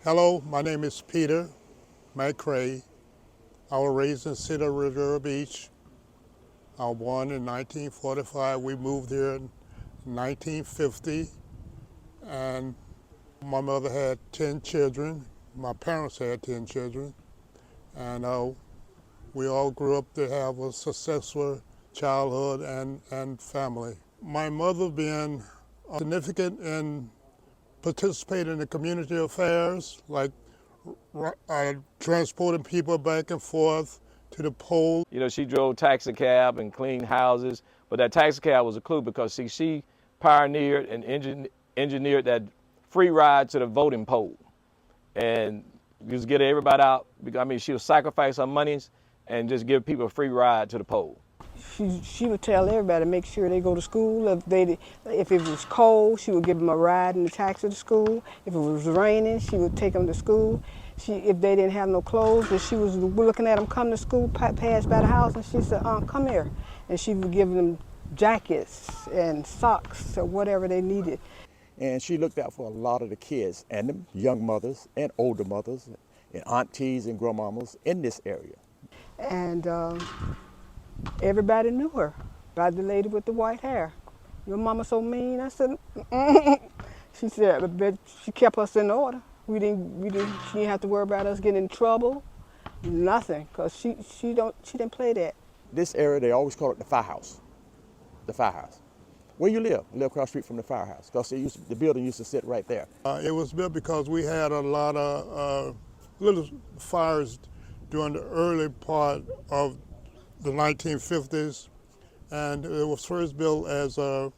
Hello, my name is Peter McCray. I was raised in the city of Riviera Beach. I was born in 1945. We moved here in 1950, and my mother had 10 children. My parents had 10 children, and we all grew up to have a successful childhood and family. My mother being significant in participating in community affairs, like transporting people back and forth to the polls. You know, she drove taxi cab and cleaned houses, but that taxi cab was a clue because see, she pioneered and engineered that free ride to the voting poll, and just get everybody out. I mean, she would sacrifice her monies and just give people a free ride to the poll. She would tell everybody to make sure they go to school. If it was cold, she would give them a ride in the taxi to school. If it was raining, she would take them to school. If they didn't have no clothes, and she was looking at them come to school, pass by the house, and she said, come here. And she would give them jackets and socks or whatever they needed. And she looked out for a lot of the kids and the young mothers and older mothers and aunties and grandmamas in this area. And everybody knew her by the lady with the white hair. Your mama so mean. I said, She said, but she kept us in order. She didn't have to worry about us getting in trouble, nothing, because she didn't play that. This area, they always call it the Firehouse. The Firehouse. Where you live? I live across the street from the Firehouse, because the building used to sit right there. It was built because we had a lot of little fires during the early part of the 1950s, and it was first built as a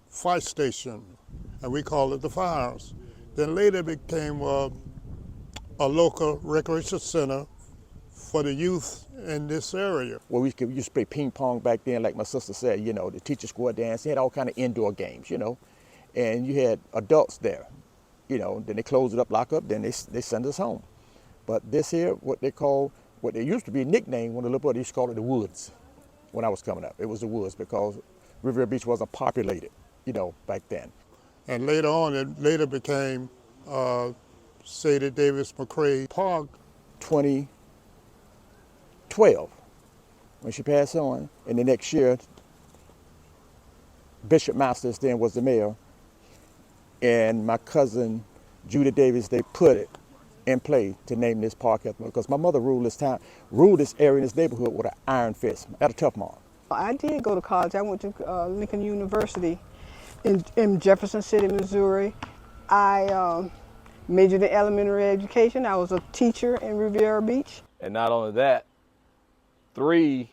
fire station, and we called it the Firehouse. Then later it became a local recreation center for the youth in this area. Well, we used to play ping pong back then, like my sister said, you know, the teacher squad dance. They had all kind of indoor games, you know, and you had adults there, you know. Then they closed it up, lock up, then they send us home. But this here, what they used to be nicknamed when the little boy, they used to call it the Woods. When I was coming up, it was the Woods because Riviera Beach wasn't populated, you know, back then. And later on, it later became Sadie McCray Park. 2012, when she passed on, and the next year, Bishop Masters then was the mayor, and my cousin Judy Davis, they put it in play to name this park after me, because my mother ruled this area in this neighborhood with an iron fist, at a tough mark. I did go to college. I went to Lincoln University in Jefferson City, Missouri. I majored in elementary education. I was a teacher in Riviera Beach. And not only that, 3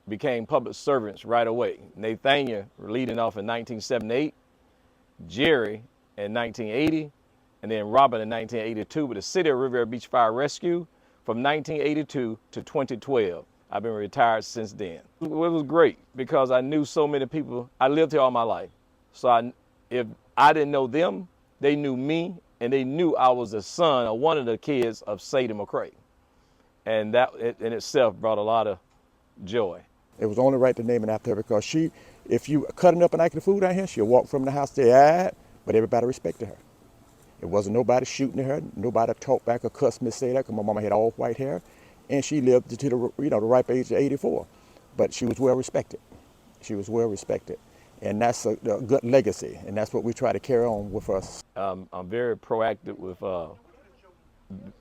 became public servants right away. Nathaniel leading off in 1978, Jerry in 1980, and then Robin in 1982 with the City of Riviera Beach Fire Rescue from 1982 to 2012. I've been retired since then. It was great because I knew so many people. I lived here all my life. So if I didn't know them, they knew me, and they knew I was the son of one of the kids of Sadie McCray. And that in itself brought a lot of joy. It was only right to name it after her because if you cutting up and acting food out here, she'll walk from the house to but everybody respected her. It wasn't nobody shooting at her, nobody talked back or cussed me, say that, because my mama had all white hair, and she lived to the ripe age of 84. But she was well respected. She was well respected. And that's a good legacy, and that's what we try to carry on with us. I'm very proactive with the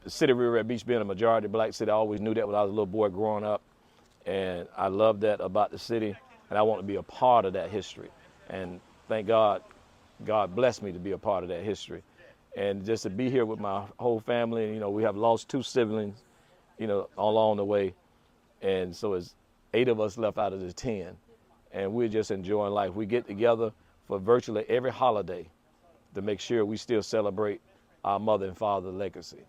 city of Riviera Beach being a majority black city. I always knew that when I was a little boy growing up, and I love that about the city, and I want to be a part of that history. And thank God, God blessed me to be a part of that history. And just to be here with my whole family, and, you know, we have lost 2 siblings, you know, along the way, and so it's 8 of us left out of the 10. And we're just enjoying life. We get together for virtually every holiday to make sure we still celebrate our mother and father legacy.